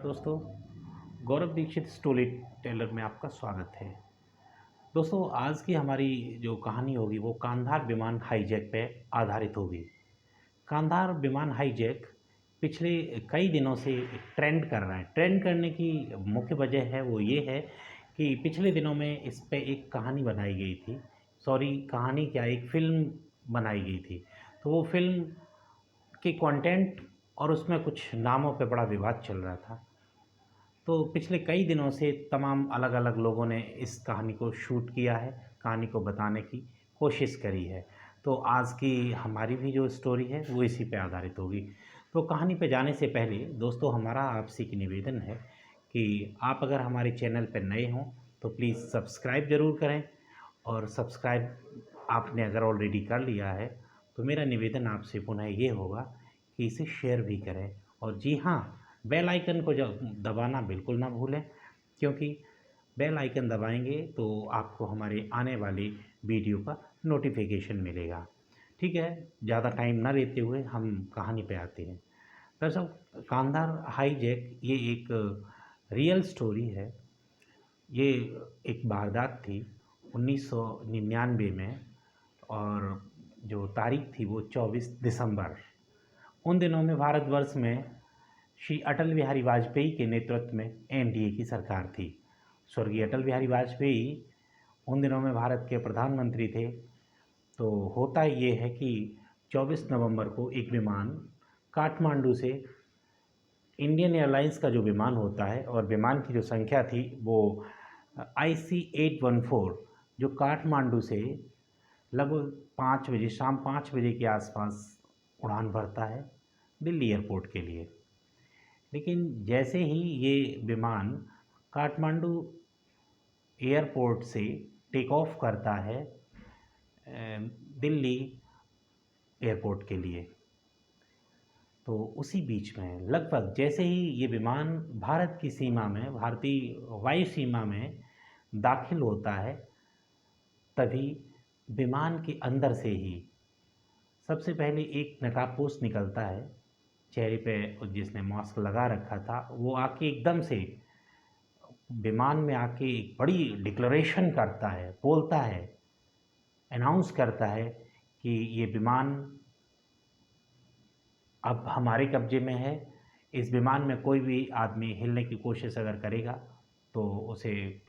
दोस्तों, गौरव Dixit story teller में आपका स्वागत है। दोस्तों, आज की हमारी जो कहानी होगी वो कांधार विमान हाईजैक पे आधारित होगी। कांधार विमान हाईजैक पिछले कई दिनों से ट्रेंड कर रहा है। ट्रेंड करने की मुख्य वजह है वो ये है कि पिछले दिनों में इस पे एक कहानी बनाई गई थी। सॉरी, कहानी क्या, एक फ़िल्म बनाई गई थी। तो वो फ़िल्म के कंटेंट और उसमें कुछ नामों पे बड़ा विवाद चल रहा था। तो पिछले कई दिनों से तमाम अलग-अलग लोगों ने इस कहानी को शूट किया है, कहानी को बताने की कोशिश करी है। तो आज की हमारी भी जो स्टोरी है वो इसी पे आधारित होगी। तो कहानी पे जाने से पहले दोस्तों, हमारा आपसे एक निवेदन है कि आप अगर हमारे चैनल पे नए हों तो प्लीज़ सब्सक्राइब ज़रूर करें, और सब्सक्राइब आपने अगर ऑलरेडी कर लिया है तो मेरा निवेदन आपसे पुनः ये होगा कि इसे शेयर भी करें। और जी हाँ, बेल आइकन को जब दबाना बिल्कुल ना भूलें, क्योंकि बेल आइकन दबाएंगे तो आपको हमारे आने वाली वीडियो का नोटिफिकेशन मिलेगा। ठीक है, ज़्यादा टाइम ना लेते हुए हम कहानी पे आते हैं। दरअसल कांधार हाईजैक ये एक रियल स्टोरी है। ये एक वारदात थी 1999 में, और जो तारीख थी वो 24 दिसंबर। उन दिनों में भारतवर्ष में श्री अटल बिहारी वाजपेयी के नेतृत्व में एनडीए की सरकार थी। स्वर्गीय अटल बिहारी वाजपेयी उन दिनों में भारत के प्रधानमंत्री थे। तो होता ये है कि 24 नवंबर को एक विमान काठमांडू से, इंडियन एयरलाइंस का जो विमान होता है और विमान की जो संख्या थी वो IC-814, जो काठमांडू से लगभग 5 बजे, शाम 5 बजे के आसपास उड़ान भरता है दिल्ली एयरपोर्ट के लिए। लेकिन जैसे ही ये विमान काठमांडू एयरपोर्ट से टेक ऑफ करता है दिल्ली एयरपोर्ट के लिए, तो उसी बीच में लगभग जैसे ही ये विमान भारत की सीमा में, भारतीय वायु सीमा में दाखिल होता है, तभी विमान के अंदर से ही सबसे पहले एक नकाबपोश निकलता है। चेहरे पे जिसने मास्क लगा रखा था वो आके एकदम से विमान में आके एक बड़ी डिक्लेरेशन करता है, बोलता है, अनाउंस करता है कि ये विमान अब हमारे कब्जे में है। इस विमान में कोई भी आदमी हिलने की कोशिश अगर करेगा तो उसे,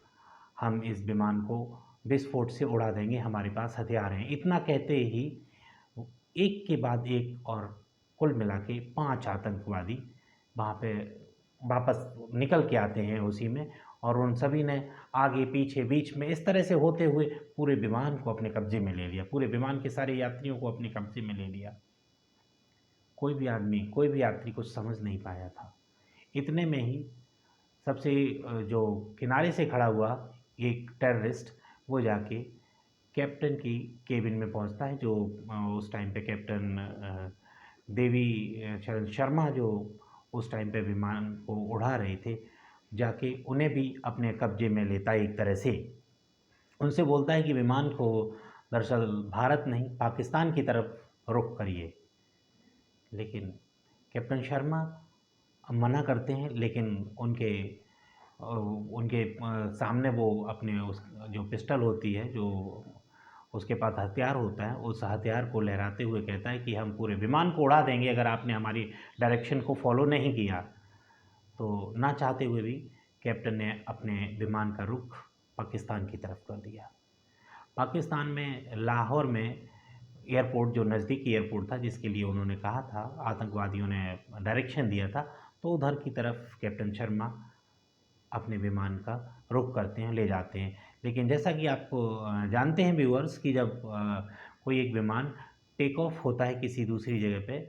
हम इस विमान को विस्फोट से उड़ा देंगे, हमारे पास हथियार हैं। इतना कहते ही एक के बाद एक, और कुल मिला के 5 आतंकवादी वहाँ पे वापस निकल के आते हैं उसी में, और उन सभी ने आगे पीछे बीच में इस तरह से होते हुए पूरे विमान को अपने कब्जे में ले लिया, पूरे विमान के सारे यात्रियों को अपने कब्जे में ले लिया। कोई भी आदमी, कोई भी यात्री कुछ समझ नहीं पाया था। इतने में ही सबसे जो किनारे से खड़ा हुआ एक टेररिस्ट, वो जाके कैप्टन की केबिन में पहुंचता है, जो उस टाइम पे कैप्टन देवी चरण शर्मा, जो उस टाइम पे विमान को उड़ा रहे थे, जाके उन्हें भी अपने कब्जे में लेता है एक तरह से। उनसे बोलता है कि विमान को दरअसल भारत नहीं, पाकिस्तान की तरफ रुख करिए। लेकिन कैप्टन शर्मा मना करते हैं, लेकिन उनके सामने वो अपने उस जो पिस्टल होती है, जो उसके पास हथियार होता है, उस हथियार को लहराते हुए कहता है कि हम पूरे विमान को उड़ा देंगे अगर आपने हमारी डायरेक्शन को फॉलो नहीं किया। तो ना चाहते हुए भी कैप्टन ने अपने विमान का रुख पाकिस्तान की तरफ कर दिया। पाकिस्तान में लाहौर में एयरपोर्ट, जो नज़दीकी एयरपोर्ट था जिसके लिए उन्होंने कहा था, आतंकवादियों ने डायरेक्शन दिया था, तो उधर की तरफ कैप्टन शर्मा अपने विमान का रुख करते हैं, ले जाते हैं। लेकिन जैसा कि आप जानते हैं व्यूअर्स, कि जब कोई एक विमान टेक ऑफ होता है किसी दूसरी जगह पे,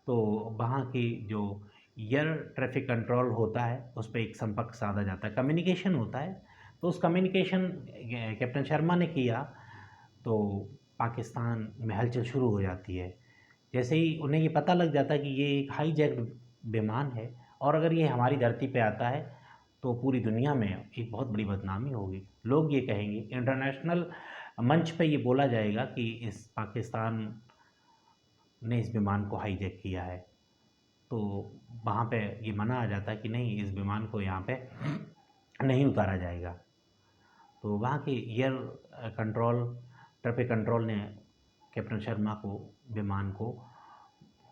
तो वहाँ की जो एयर ट्रैफिक कंट्रोल होता है उस पे एक संपर्क साधा जाता है, कम्युनिकेशन होता है। तो उस कम्युनिकेशन कैप्टन शर्मा ने किया, तो पाकिस्तान में हलचल शुरू हो जाती है। जैसे ही उन्हें ये पता लग जाता है कि ये एक हाईजैक्ड विमान है, और अगर ये हमारी धरती पे आता है तो पूरी दुनिया में एक बहुत बड़ी बदनामी होगी। लोग ये कहेंगे, इंटरनेशनल मंच पे ये बोला जाएगा कि इस पाकिस्तान ने इस विमान को हाईजैक किया है। तो वहाँ पे ये मना आ जाता कि नहीं, इस विमान को यहाँ पे नहीं उतारा जाएगा। तो वहाँ के एयर कंट्रोल, ट्रैफिक कंट्रोल ने कैप्टन शर्मा को विमान को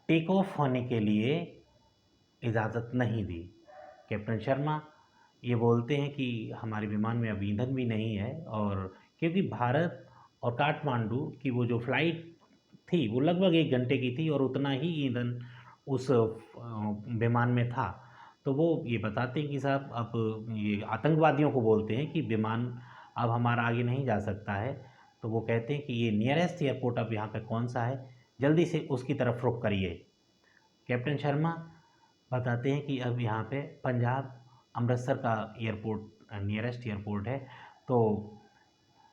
टेक ऑफ होने के लिए इजाज़त नहीं दी। कैप्टन शर्मा ये बोलते हैं कि हमारे विमान में अब ईंधन भी नहीं है, और क्योंकि भारत और काठमांडू की वो जो फ़्लाइट थी वो लगभग 1 घंटे की थी और उतना ही ईंधन उस विमान में था। तो वो ये बताते हैं कि साहब, अब ये आतंकवादियों को बोलते हैं कि विमान अब हमारा आगे नहीं जा सकता है। तो वो कहते हैं कि ये नियरेस्ट एयरपोर्ट अब यहाँ पे कौन सा है, जल्दी से उसकी तरफ रुख करिए। कैप्टन शर्मा बताते हैं कि अब यहाँ पे पंजाब अमृतसर का एयरपोर्ट नियरेस्ट एयरपोर्ट है, तो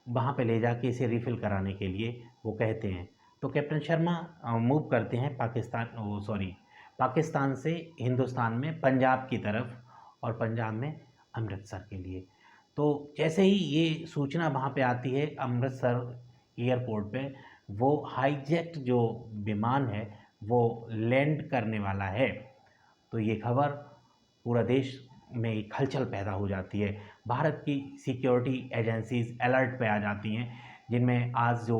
वहाँ पे ले जाके इसे रिफ़िल कराने के लिए वो कहते हैं। तो कैप्टन शर्मा मूव करते हैं पाकिस्तान से हिंदुस्तान में पंजाब की तरफ, और पंजाब में अमृतसर के लिए। तो जैसे ही ये सूचना वहाँ पे आती है अमृतसर एयरपोर्ट पे, वो हाईजैक्ट जो विमान है वो लैंड करने वाला है। तो ये खबर पूरा देश में एक हलचल पैदा हो जाती है। भारत की सिक्योरिटी एजेंसीज अलर्ट पे आ जाती हैं, जिनमें आज जो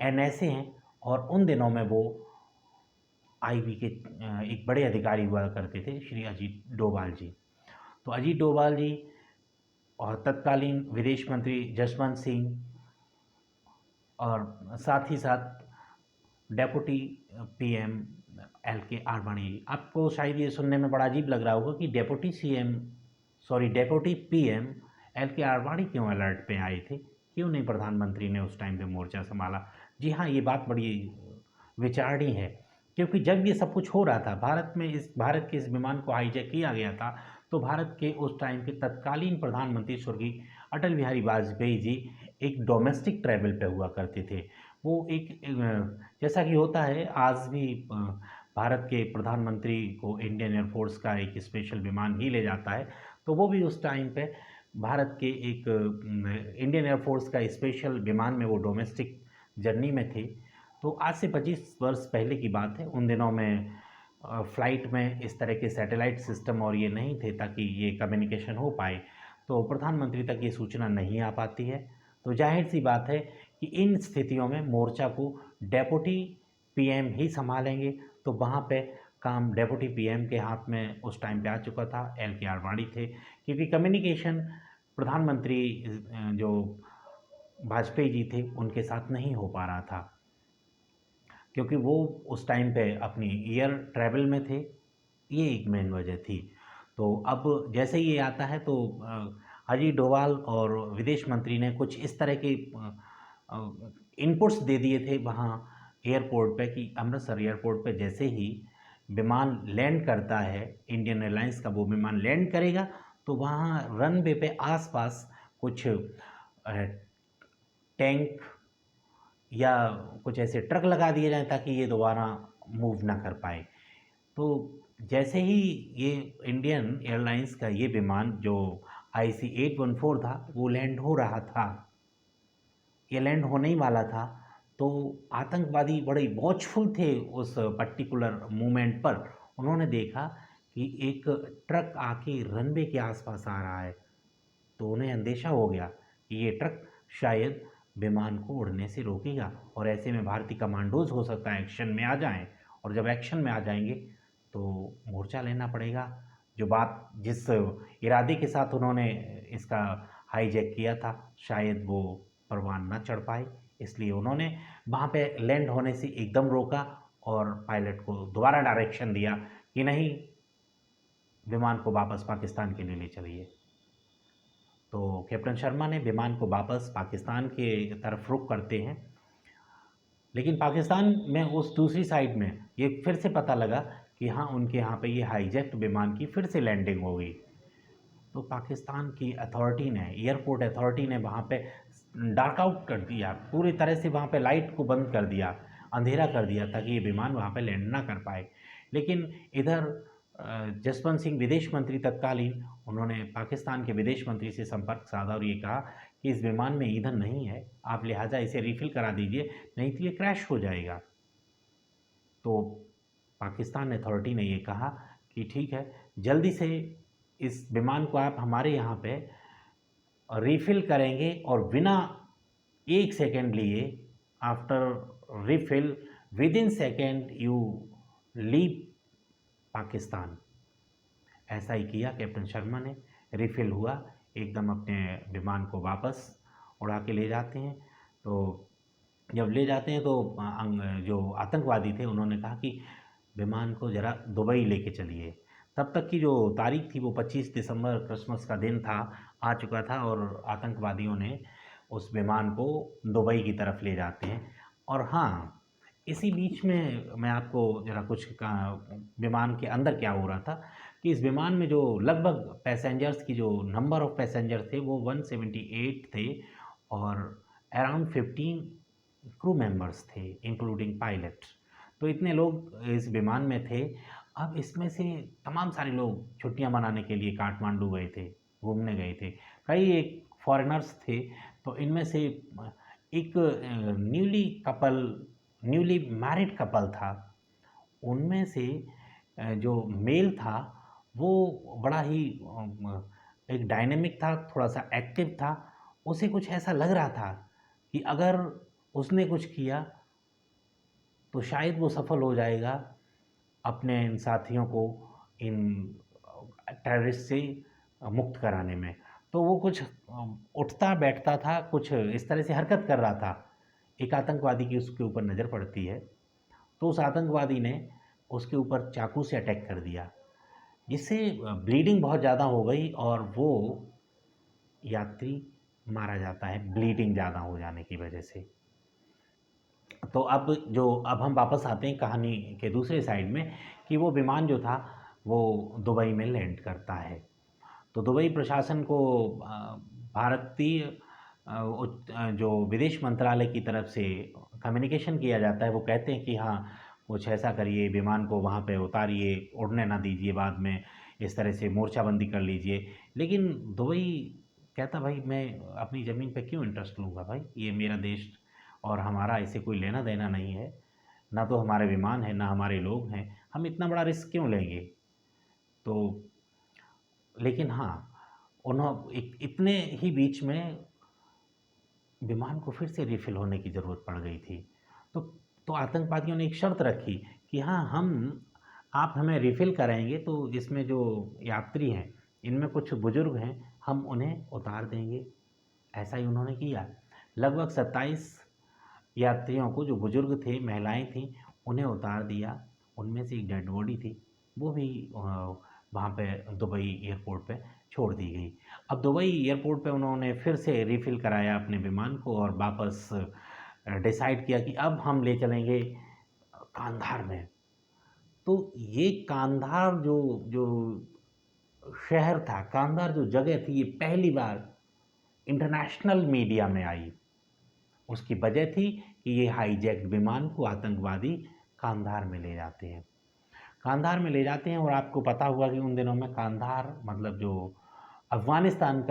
एनएसए हैं, और उन दिनों में वो आईबी के एक बड़े अधिकारी हुआ करते थे, श्री अजीत डोभाल जी। तो अजीत डोभाल जी और तत्कालीन विदेश मंत्री जसवंत सिंह, और साथ ही साथ डेप्यूटी पीएम एल.के. आडवाणी। आपको शायद ये सुनने में बड़ा अजीब लग रहा होगा कि डेप्यूटी पीएम एल.के. आडवाणी क्यों अलर्ट पे आए थे, क्यों नहीं प्रधानमंत्री ने उस टाइम पे मोर्चा संभाला। जी हाँ, ये बात बड़ी विचारणीय है, क्योंकि जब ये सब कुछ हो रहा था, भारत के इस विमान को हाईजैक किया गया था, तो भारत के उस टाइम के तत्कालीन प्रधानमंत्री स्वर्गीय अटल बिहारी वाजपेयी जी एक डोमेस्टिक ट्रैवल पे हुआ करते थे। वो जैसा कि होता है आज भी, भारत के प्रधानमंत्री को इंडियन एयरफोर्स का एक स्पेशल विमान ही ले जाता है, तो वो भी उस टाइम पे भारत के एक इंडियन एयरफोर्स का स्पेशल विमान में वो डोमेस्टिक जर्नी में थे। तो आज से 25 वर्ष पहले की बात है। उन दिनों में फ़्लाइट में इस तरह के सैटेलाइट सिस्टम और ये नहीं थे ताकि ये कम्युनिकेशन हो पाए, तो प्रधानमंत्री तक ये सूचना नहीं आ पाती है। तो जाहिर सी बात है कि इन स्थितियों में मोर्चा को डेप्यूटी पीएम ही संभालेंगे। तो वहाँ पे काम डेप्यूटी पीएम के हाथ में उस टाइम पे आ चुका था, एल.के. आडवाणी थे, क्योंकि कम्युनिकेशन प्रधानमंत्री जो वाजपेयी जी थे उनके साथ नहीं हो पा रहा था, क्योंकि वो उस टाइम पे अपनी एयर ट्रैवल में थे। ये एक मेन वजह थी। तो अब जैसे ही ये आता है तो अजीत डोभाल और विदेश मंत्री ने कुछ इस तरह के इनपुट्स दे दिए थे वहाँ एयरपोर्ट पे कि अमृतसर एयरपोर्ट पे जैसे ही विमान लैंड करता है, इंडियन एयरलाइंस का वो विमान लैंड करेगा, तो वहाँ रनवे पे आसपास कुछ टैंक या कुछ ऐसे ट्रक लगा दिए जाएँ ताकि ये दोबारा मूव ना कर पाए। तो जैसे ही ये इंडियन एयरलाइंस का ये विमान जो IC 814 था वो लैंड हो रहा था, ये लैंड होने ही वाला था, तो आतंकवादी बड़े वॉचफुल थे उस पर्टिकुलर मोमेंट पर। उन्होंने देखा कि एक ट्रक आके रनवे के आसपास आ रहा है, तो उन्हें अंदेशा हो गया कि ये ट्रक शायद विमान को उड़ने से रोकेगा, और ऐसे में भारतीय कमांडोज हो सकता है एक्शन में आ जाएं, और जब एक्शन में आ जाएंगे तो मोर्चा लेना पड़ेगा। जिस इरादे के साथ उन्होंने इसका हाईजैक किया था, शायद वो परवान न चढ़ पाए, इसलिए उन्होंने वहाँ पे लैंड होने से एकदम रोका और पायलट को दोबारा डायरेक्शन दिया कि नहीं, विमान को वापस पाकिस्तान के लिए ले चलिए। तो कैप्टन शर्मा ने विमान को वापस पाकिस्तान के तरफ रुख करते हैं, लेकिन पाकिस्तान में उस दूसरी साइड में ये फिर से पता लगा कि हाँ, उनके यहाँ पे ये हाईजैक्ट विमान की फिर से लैंडिंग हो गई। तो पाकिस्तान की अथॉरिटी ने, एयरपोर्ट अथॉरिटी ने वहाँ पे डार्क आउट कर दिया, पूरी तरह से वहाँ पे लाइट को बंद कर दिया, अंधेरा कर दिया, ताकि ये विमान वहाँ पे लैंड ना कर पाए। लेकिन इधर जसवंत सिंह विदेश मंत्री तत्कालीन, उन्होंने पाकिस्तान के विदेश मंत्री से संपर्क साधा और ये कहा कि इस विमान में ईंधन नहीं है, आप लिहाजा इसे रिफ़िल करा दीजिए, नहीं तो ये क्रैश हो जाएगा। तो पाकिस्तान अथॉरिटी ने ये कहा कि ठीक है, जल्दी से इस विमान को आप हमारे यहाँ पे रिफ़िल करेंगे और बिना 1 सेकंड लिए, after refill within second you leave Pakistan. ऐसा ही किया कैप्टन शर्मा ने, रिफ़िल हुआ, एकदम अपने विमान को वापस उड़ा के ले जाते हैं। तो जब ले जाते हैं तो जो आतंकवादी थे उन्होंने कहा कि विमान को ज़रा दुबई लेके चलिए। तब तक की जो तारीख थी वो 25 दिसंबर क्रिसमस का दिन था, आ चुका था, और आतंकवादियों ने उस विमान को दुबई की तरफ ले जाते हैं। और हाँ, इसी बीच में मैं आपको ज़रा कुछ का विमान के अंदर क्या हो रहा था कि इस विमान में जो लगभग पैसेंजर्स की जो नंबर ऑफ पैसेंजर थे वो 178 थे, और अराउंड 15 क्रू मेंबर्स थे इंक्लूडिंग पायलट। तो इतने लोग इस विमान में थे। अब इसमें से तमाम सारे लोग छुट्टियां मनाने के लिए काठमांडू गए थे, घूमने गए थे। कई एक फॉरेनर्स थे। तो इनमें से एक न्यूली मैरिड कपल था। उनमें से जो मेल था वो बड़ा ही एक डायनेमिक था, थोड़ा सा एक्टिव था। उसे कुछ ऐसा लग रहा था कि अगर उसने कुछ किया तो शायद वो सफल हो जाएगा अपने इन साथियों को इन टेररिस्ट से मुक्त कराने में। तो वो कुछ उठता बैठता था, कुछ इस तरह से हरकत कर रहा था। एक आतंकवादी की उसके ऊपर नज़र पड़ती है, तो उस आतंकवादी ने उसके ऊपर चाकू से अटैक कर दिया, जिससे ब्लीडिंग बहुत ज़्यादा हो गई और वो यात्री मारा जाता है ब्लीडिंग ज़्यादा हो जाने की वजह से। तो अब हम वापस आते हैं कहानी के दूसरे साइड में कि वो विमान जो था वो दुबई में लैंड करता है। तो दुबई प्रशासन को भारतीय जो विदेश मंत्रालय की तरफ से कम्युनिकेशन किया जाता है। वो कहते हैं कि हाँ, कुछ ऐसा करिए, विमान को वहाँ पे उतारिए, उड़ने ना दीजिए, बाद में इस तरह से मोर्चाबंदी कर लीजिए। लेकिन दुबई कहता, भाई मैं अपनी ज़मीन पे क्यों इंटरेस्ट लूँगा भाई, ये मेरा देश और हमारा इसे कोई लेना देना नहीं है, ना तो हमारे विमान है ना हमारे लोग हैं, हम इतना बड़ा रिस्क क्यों लेंगे। तो लेकिन हाँ, इतने ही बीच में विमान को फिर से रिफ़िल होने की ज़रूरत पड़ गई थी। तो तो आतंकवादियों ने एक शर्त रखी कि हाँ, आप हमें रिफ़िल कराएंगे तो इसमें जो यात्री हैं, इनमें कुछ बुज़ुर्ग हैं, हम उन्हें उतार देंगे। ऐसा ही उन्होंने किया। लगभग 27 यात्रियों को, जो बुज़ुर्ग थे, महिलाएं थीं, उन्हें उतार दिया। उनमें से एक डेड बॉडी थी, वो भी वहाँ पे दुबई एयरपोर्ट पे छोड़ दी गई। अब दुबई एयरपोर्ट पे उन्होंने फिर से रिफ़िल कराया अपने विमान को और वापस डिसाइड किया कि अब हम ले चलेंगे कांधार में। तो ये कांधार जो जो शहर था, कांधार जो जगह थी, ये पहली बार इंटरनेशनल मीडिया में आई। उसकी वजह थी कि ये हाईजैक्ड विमान को आतंकवादी कांधार में ले जाते हैं। कांधार में ले जाते हैं, और आपको पता होगा कि उन दिनों में कांधार मतलब जो अफ़गानिस्तान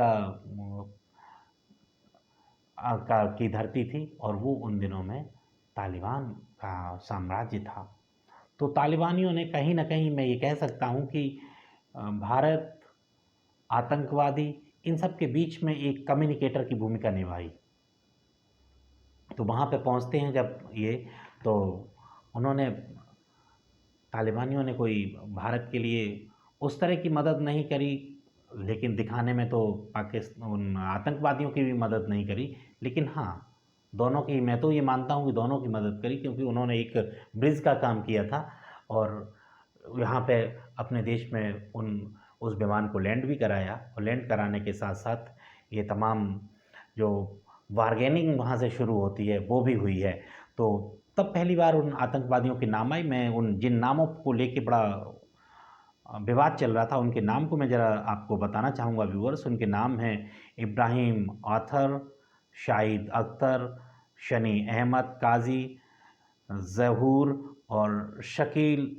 की धरती थी, और वो उन दिनों में तालिबान का साम्राज्य था। तो तालिबानियों ने कहीं न कहीं, मैं ये कह सकता हूँ कि भारत, आतंकवादी, इन सब के बीच में एक कम्युनिकेटर की भूमिका निभाई। तो वहाँ पे पहुँचते हैं जब ये, तो उन्होंने, तालिबानियों ने कोई भारत के लिए उस तरह की मदद नहीं करी, लेकिन दिखाने में तो उन आतंकवादियों की भी मदद नहीं करी। लेकिन हाँ, दोनों की, मैं तो ये मानता हूँ कि दोनों की मदद करी, क्योंकि उन्होंने एक ब्रिज का काम किया था और यहाँ पे अपने देश में उस विमान को लैंड भी कराया, और लैंड कराने के साथ साथ ये तमाम जो बारगेनिंग वहाँ से शुरू होती है वो भी हुई है। तो तब पहली बार उन आतंकवादियों के नाम आई। मैं उन जिन नामों को लेके बड़ा विवाद चल रहा था, उनके नाम को मैं ज़रा आपको बताना चाहूँगा व्यूअर्स। उनके नाम हैं इब्राहिम आथर, शाहिद अख्तर, शनी अहमद काजी, ज़हूर और शकील।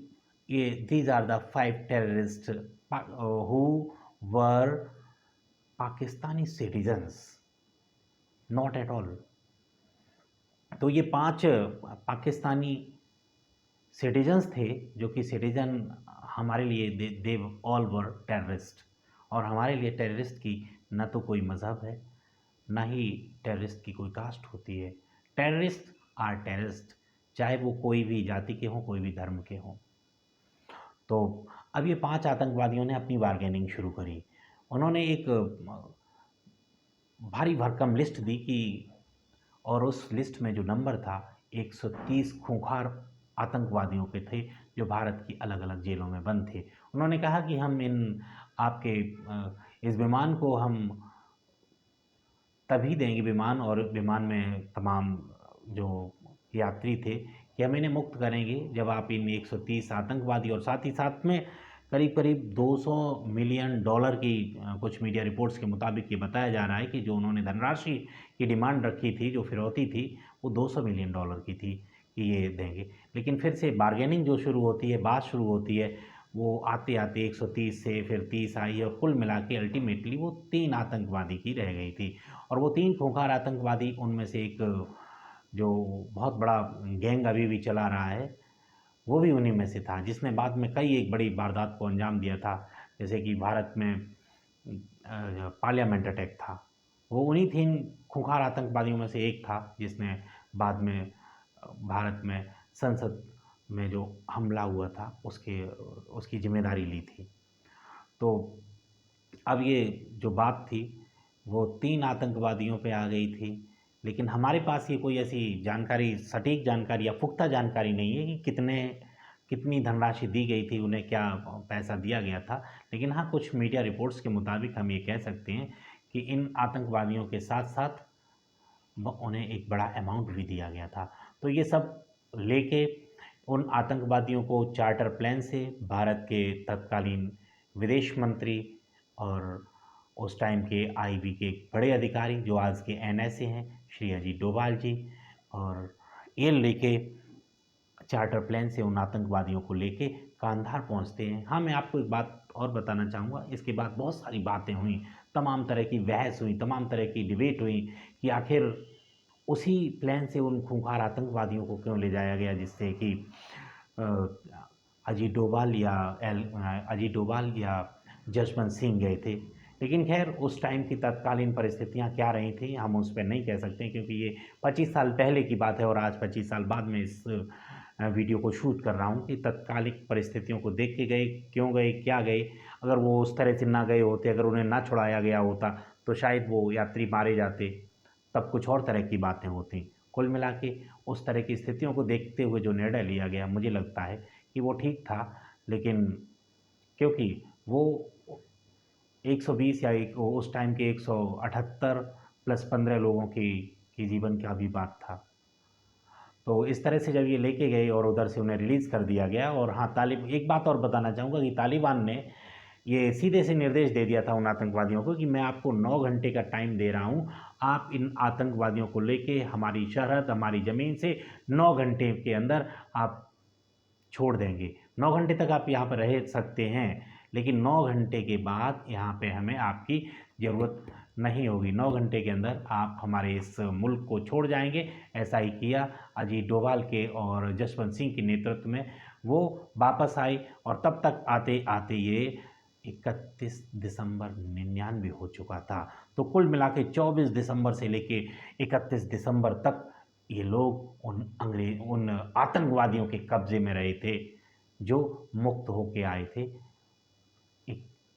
ये these are the 5 terrorist who were Pakistani citizens, not at all. तो ये 5 पाकिस्तानी सिटीजन्स थे, जो कि सिटीजन हमारे लिए दे ऑल वर टेररिस्ट। और हमारे लिए टेररिस्ट की न तो कोई मज़हब है, ना ही टेररिस्ट की कोई कास्ट होती है। टेररिस्ट आर टेररिस्ट, चाहे वो कोई भी जाति के हों, कोई भी धर्म के हों। तो अब ये 5 आतंकवादियों ने अपनी बारगेनिंग शुरू करी। उन्होंने एक भारी भरकम लिस्ट दी कि, और उस लिस्ट में जो नंबर था 130 खूंखार आतंकवादियों के थे, जो भारत की अलग अलग जेलों में बंद थे। उन्होंने कहा कि हम आपके इस विमान को हम तभी देंगे, विमान और विमान में तमाम जो यात्री थे, कि हम इन्हें मुक्त करेंगे जब आप इन 130 आतंकवादी, और साथ ही साथ में करीब करीब 200 मिलियन डॉलर की, कुछ मीडिया रिपोर्ट्स के मुताबिक ये बताया जा रहा है कि जो उन्होंने धनराशि की डिमांड रखी थी, जो फिरौती थी, वो 200 मिलियन डॉलर की थी कि ये देंगे। लेकिन फिर से बारगेनिंग जो शुरू होती है, बात शुरू होती है, वो आते आते 130 से फिर 30 आई, और कुल मिला के अल्टीमेटली वो 3 आतंकवादी की रह गई थी। और वो 3 खूंखार आतंकवादी, उनमें से एक जो बहुत बड़ा गैंग अभी भी चला रहा है, वो भी उन्हीं में से था, जिसने बाद में कई एक बड़ी वारदात को अंजाम दिया था। जैसे कि भारत में पार्लियामेंट अटैक था, वो उन्हीं 3 खूंखार आतंकवादियों में से एक था, जिसने बाद में भारत में संसद में जो हमला हुआ था उसकी जिम्मेदारी ली थी। तो अब ये जो बात थी वो 3 आतंकवादियों पे आ गई थी। लेकिन हमारे पास ये कोई ऐसी जानकारी, सटीक जानकारी या पुख्ता जानकारी नहीं है कि कितनी धनराशि दी गई थी, उन्हें क्या पैसा दिया गया था। लेकिन हाँ, कुछ मीडिया रिपोर्ट्स के मुताबिक हम ये कह सकते हैं कि इन आतंकवादियों के साथ साथ उन्हें एक बड़ा अमाउंट भी दिया गया था। तो ये सब लेके उन आतंकवादियों को चार्टर प्लेन से भारत के तत्कालीन विदेश मंत्री और उस टाइम के आईबी के एक बड़े अधिकारी, जो आज के एनएसए हैं, श्री अजीत डोभाल जी, और ये लेके चार्टर प्लेन से उन आतंकवादियों को लेके कांधार पहुंचते हैं। हाँ, मैं आपको एक बात और बताना चाहूँगा। इसके बाद बहुत सारी बातें हुई, तमाम तरह की बहस हुई, तमाम तरह की डिबेट हुई कि आखिर उसी प्लेन से उन खूंखार आतंकवादियों को क्यों ले जाया गया, जिससे कि अजीत डोभाल या जसवंत सिंह गए थे। लेकिन खैर, उस टाइम की तत्कालीन परिस्थितियां क्या रही थी, हम उस पर नहीं कह सकते, क्योंकि ये 25 साल पहले की बात है और आज 25 साल बाद में इस वीडियो को शूट कर रहा हूँ कि तत्कालिक परिस्थितियों को देख के गए, क्यों गए, क्या गए। अगर वो उस तरह से ना गए होते, अगर उन्हें ना छुड़ाया गया होता, तो शायद वो यात्री मारे जाते, तब कुछ और तरह की बातें होती। कुल मिला के उस तरह की स्थितियों को देखते हुए जो निर्णय लिया गया, मुझे लगता है कि वो ठीक था। लेकिन क्योंकि वो 120 या उस टाइम के 178 प्लस 15 लोगों की जीवन का भी बात था। तो इस तरह से जब ये लेके गए और उधर से उन्हें रिलीज़ कर दिया गया। और हाँ, एक बात और बताना चाहूँगा कि तालिबान ने ये सीधे से निर्देश दे दिया था उन आतंकवादियों को कि मैं आपको 9 घंटे का टाइम दे रहा हूँ, आप इन आतंकवादियों को लेके हमारी सरहद, हमारी ज़मीन से 9 घंटे के अंदर आप छोड़ देंगे। 9 घंटे तक आप यहाँ पर रह सकते हैं, लेकिन 9 घंटे के बाद यहाँ पे हमें आपकी ज़रूरत नहीं होगी। 9 घंटे के अंदर आप हमारे इस मुल्क को छोड़ जाएंगे। ऐसा ही किया अजीत डोभाल के और जसवंत सिंह के नेतृत्व में। वो वापस आए और तब तक आते आते ये 31 दिसंबर 99 हो चुका था। तो कुल मिला के 24 दिसंबर से लेके 31 दिसंबर तक ये लोग उन आतंकवादियों के कब्जे में रहे थे, जो मुक्त होके आए थे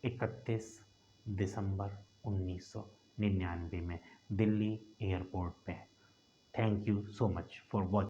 31 दिसंबर 1999 में दिल्ली एयरपोर्ट पे। Thank you so much for watching.